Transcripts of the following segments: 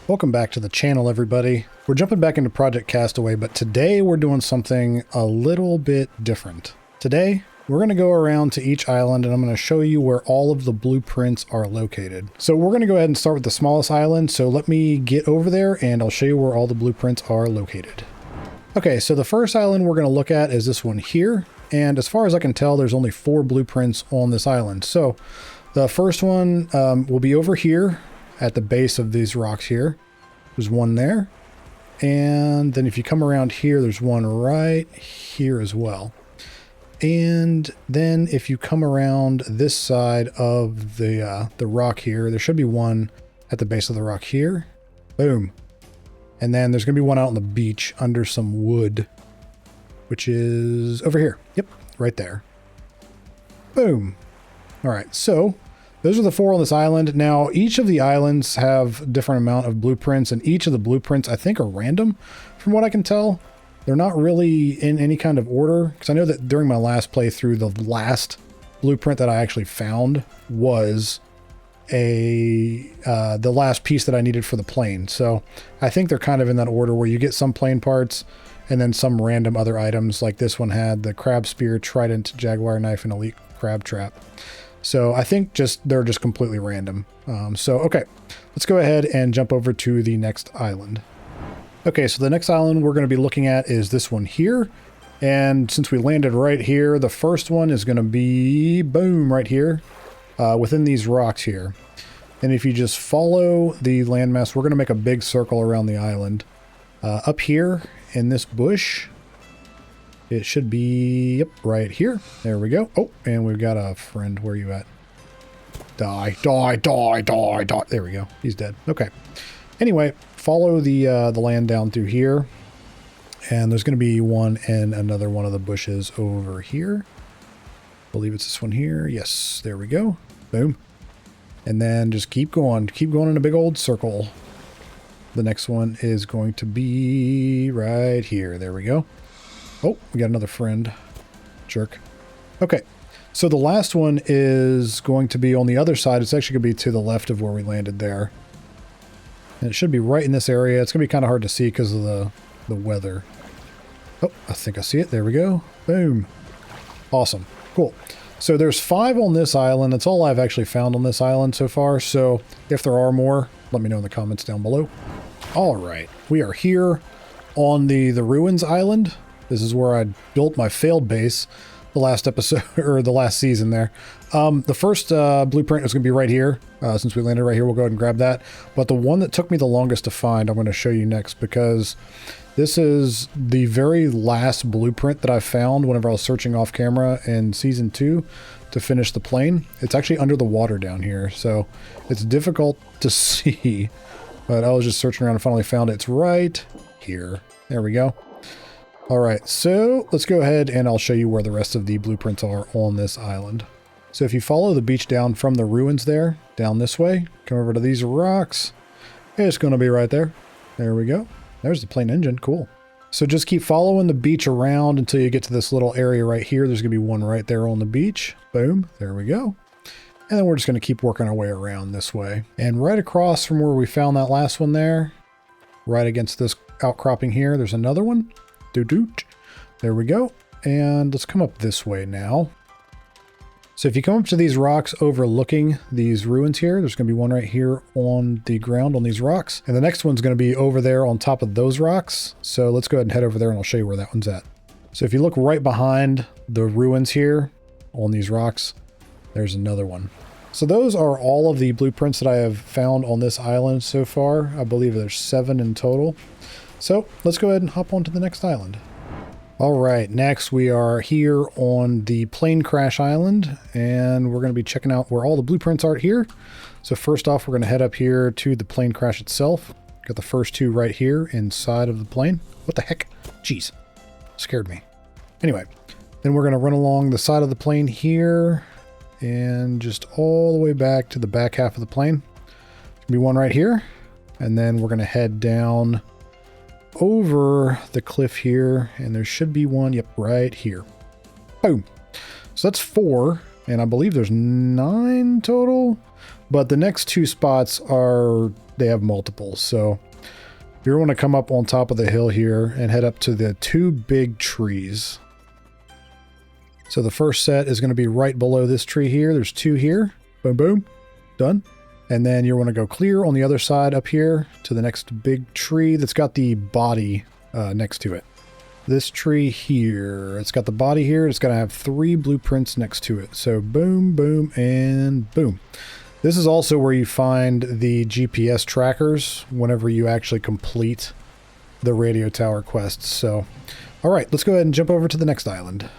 Welcome back to the channel, everybody. We're jumping back into Project Castaway, but today we're doing something a little bit different. Today, we're going to go around to each island and I'm going to show you where all of the blueprints are located. So we're going to go ahead and start with the smallest island. So let me get over there and I'll show you where all the blueprints are located. Okay, so the first island we're going to look at is this one here. And as far as I can tell, there's only 4 blueprints on this island. So the first one will be over here at the base of these rocks here. There's one there. And then if you come around here, there's one right here as well. And then if you come around this side of the rock here, there should be one at the base of the rock here. Boom. And then there's going to be one out on the beach under some wood, which is over here. Yep, right there. Boom. All right, so those are the 4 on this island. Now, each of the islands have a different amount of blueprints, and each of the blueprints, I think, are random from what I can tell. They're not really in any kind of order, because I know that during my last playthrough, the last blueprint that I actually found was the last piece that I needed for the plane. So I think they're kind of in that order where you get some plane parts and then some random other items, like this one had the crab spear, trident, jaguar knife, and elite crab trap. So I think they're just completely random. Okay, let's go ahead and jump over to the next island. Okay, so the next island we're going to be looking at is this one here. And since we landed right here, the first one is going to be, boom, right here within these rocks here. And if you just follow the landmass, we're going to make a big circle around the island. Up here in this bush, it should be, yep, right here. There we go. Oh, and we've got a friend. Where are you at? Die, die, die, die, die. There we go. He's dead. Okay. Anyway, follow the land down through here. And there's going to be one in another one of the bushes over here. I believe it's this one here. Yes, there we go. Boom. And then just keep going. Keep going in a big old circle. The next one is going to be right here. There we go. Oh, we got another friend. Jerk. Okay, so the last one is going to be on the other side. It's actually going to be to the left of where we landed there. And it should be right in this area. It's going to be kind of hard to see because of the weather. Oh, I think I see it. There we go. Boom. Awesome. Cool. So there's 5 on this island. That's all I've actually found on this island so far. So if there are more, let me know in the comments down below. All right. We are here on the Ruins Island. This is where I built my failed base the last episode, or the last season there. The first blueprint is going to be right here. Since we landed right here, we'll go ahead and grab that. But the one that took me the longest to find, I'm going to show you next, because this is the very last blueprint that I found whenever I was searching off camera in Season 2 to finish the plane. It's actually under the water down here, so it's difficult to see. But I was just searching around and finally found it. It's right here. There we go. All right, so let's go ahead and I'll show you where the rest of the blueprints are on this island. So if you follow the beach down from the ruins there, down this way, come over to these rocks, it's going to be right there. There we go. There's the plane engine. Cool. So just keep following the beach around until you get to this little area right here. There's going to be one right there on the beach. Boom. There we go. And then we're just going to keep working our way around this way. And right across from where we found that last one there, right against this outcropping here, there's another one. There we go. And let's come up this way now. So if you come up to these rocks overlooking these ruins here, there's going to be one right here on the ground on these rocks. And the next one's going to be over there on top of those rocks. So let's go ahead and head over there and I'll show you where that one's at. So if you look right behind the ruins here on these rocks, there's another one. So those are all of the blueprints that I have found on this island so far. I believe there's 7 in total. So let's go ahead and hop on to the next island. All right, next we are here on the plane crash island, and we're going to be checking out where all the blueprints are here. So first off, we're going to head up here to the plane crash itself. Got the first 2 right here inside of the plane. What the heck? Jeez, scared me. Anyway, then we're going to run along the side of the plane here and just all the way back to the back half of the plane. There's going to be one right here, and then we're going to head down over the cliff here, and there should be one, yep, right here. Boom. So that's 4, and I believe there's 9 total, but the next 2 spots are they have multiples. So you're going to come up on top of the hill here and head up to the 2 big trees. So the first set is going to be right below this tree here. There's 2 here. Boom, boom. Done. And then you're going to go clear on the other side up here to the next big tree that's got the body next to it. This tree here, it's got the body here. It's going to have 3 blueprints next to it. So boom, boom, and boom. This is also where you find the GPS trackers whenever you actually complete the radio tower quests. So, all right, let's go ahead and jump over to the next island.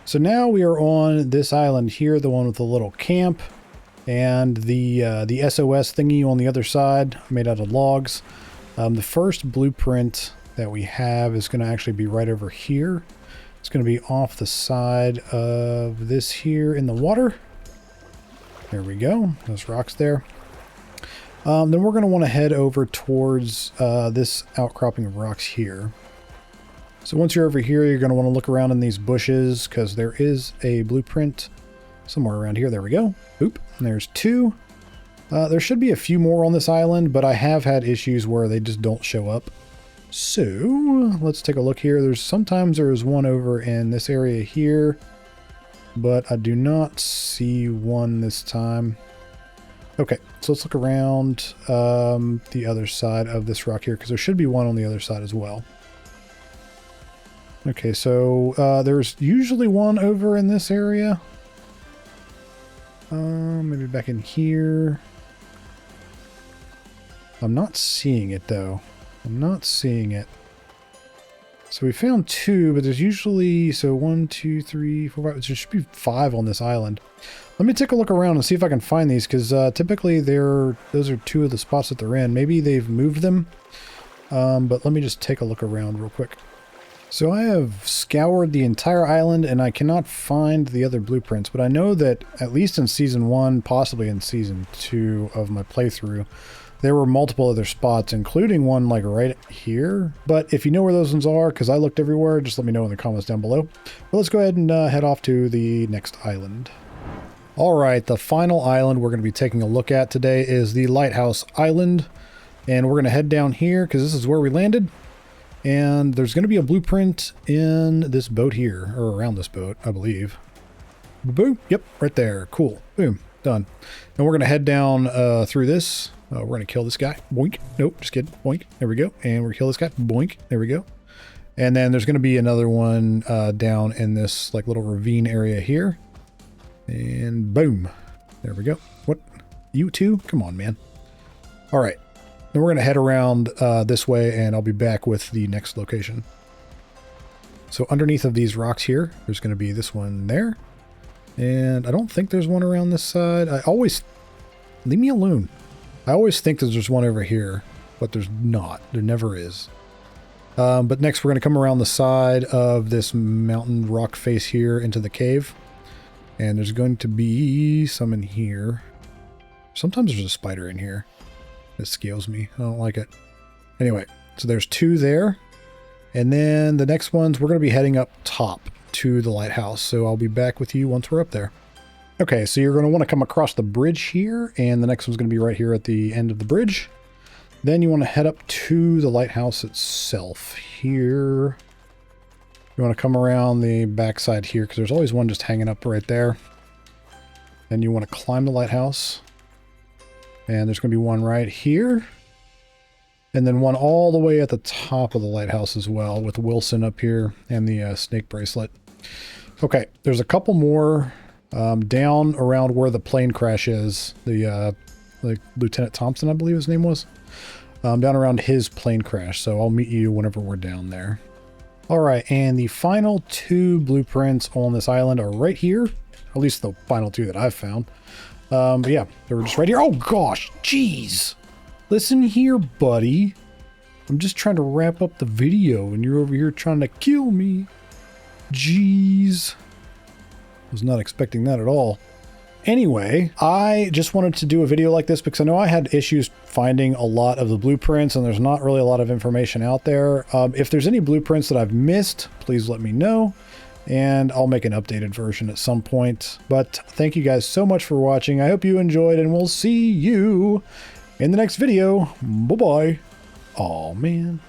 So now we are on this island here, the one with the little camp and the SOS thingy on the other side made out of logs. The first blueprint that we have is going to actually be right over here. It's going to be off the side of this here in the water. There we go. Those rocks there. Then we're going to want to head over towards this outcropping of rocks here. So once you're over here, you're going to want to look around in these bushes because there is a blueprint somewhere around here. There we go. Oop. And there's 2. There should be a few more on this island, but I have had issues where they just don't show up. So let's take a look here. Sometimes there's one over in this area here, but I do not see one this time. Okay, so let's look around the other side of this rock here because there should be one on the other side as well. Okay, so there's usually one over in this area. Maybe back in here. I'm not seeing it though. I'm not seeing it. So we found 2, but there's usually, so 1, 2, 3, 4, 5, there should be 5 on this island. Let me take a look around and see if I can find these because typically those are 2 of the spots that they're in. Maybe they've moved them. But let me just take a look around real quick. So I have scoured the entire island and I cannot find the other blueprints, but I know that at least in Season 1, possibly in Season 2 of my playthrough, there were multiple other spots, including one like right here. But if you know where those ones are, because I looked everywhere, just let me know in the comments down below. But let's go ahead and head off to the next island. All right, the final island we're going to be taking a look at today is the Lighthouse Island. And we're going to head down here because this is where we landed. And there's going to be a blueprint in this boat here, or around this boat, I believe. Boom. Yep, right there. Cool. Boom. Done. And we're going to head down through this. We're going to kill this guy. Boink. Nope, just kidding. Boink. There we go. And we're going to kill this guy. Boink. There we go. And then there's going to be another one down in this like little ravine area here. And boom. There we go. What? You too? Come on, man. All right. Then we're going to head around this way and I'll be back with the next location. So underneath of these rocks here, there's going to be this one there. And I don't think there's one around this side. Leave me alone. I always think that there's one over here, but there's not. There never is. But next we're going to come around the side of this mountain rock face here into the cave. And there's going to be some in here. Sometimes there's a spider in here. It scares me. I don't like it. Anyway, so there's 2 there. And then the next ones, we're going to be heading up top to the lighthouse. So I'll be back with you once we're up there. Okay, so you're going to want to come across the bridge here. And the next one's going to be right here at the end of the bridge. Then you want to head up to the lighthouse itself here. You want to come around the backside here because there's always one just hanging up right there. Then you want to climb the lighthouse. And there's going to be one right here. And then one all the way at the top of the lighthouse as well with Wilson up here and the snake bracelet. Okay, there's a couple more down around where the plane crash is. The like Lieutenant Thompson, I believe his name was. Down around his plane crash. So I'll meet you whenever we're down there. All right, and the final 2 blueprints on this island are right here. At least the final 2 that I've found. But yeah, they were just right here. Oh gosh, jeez. Listen here, buddy. I'm just trying to wrap up the video and you're over here trying to kill me. Jeez. Was not expecting that at all. Anyway, I just wanted to do a video like this because I know I had issues finding a lot of the blueprints and there's not really a lot of information out there. If there's any blueprints that I've missed, please let me know. And I'll make an updated version at some point. But thank you guys so much for watching. I hope you enjoyed and we'll see you in the next video. Bye-bye. Oh man.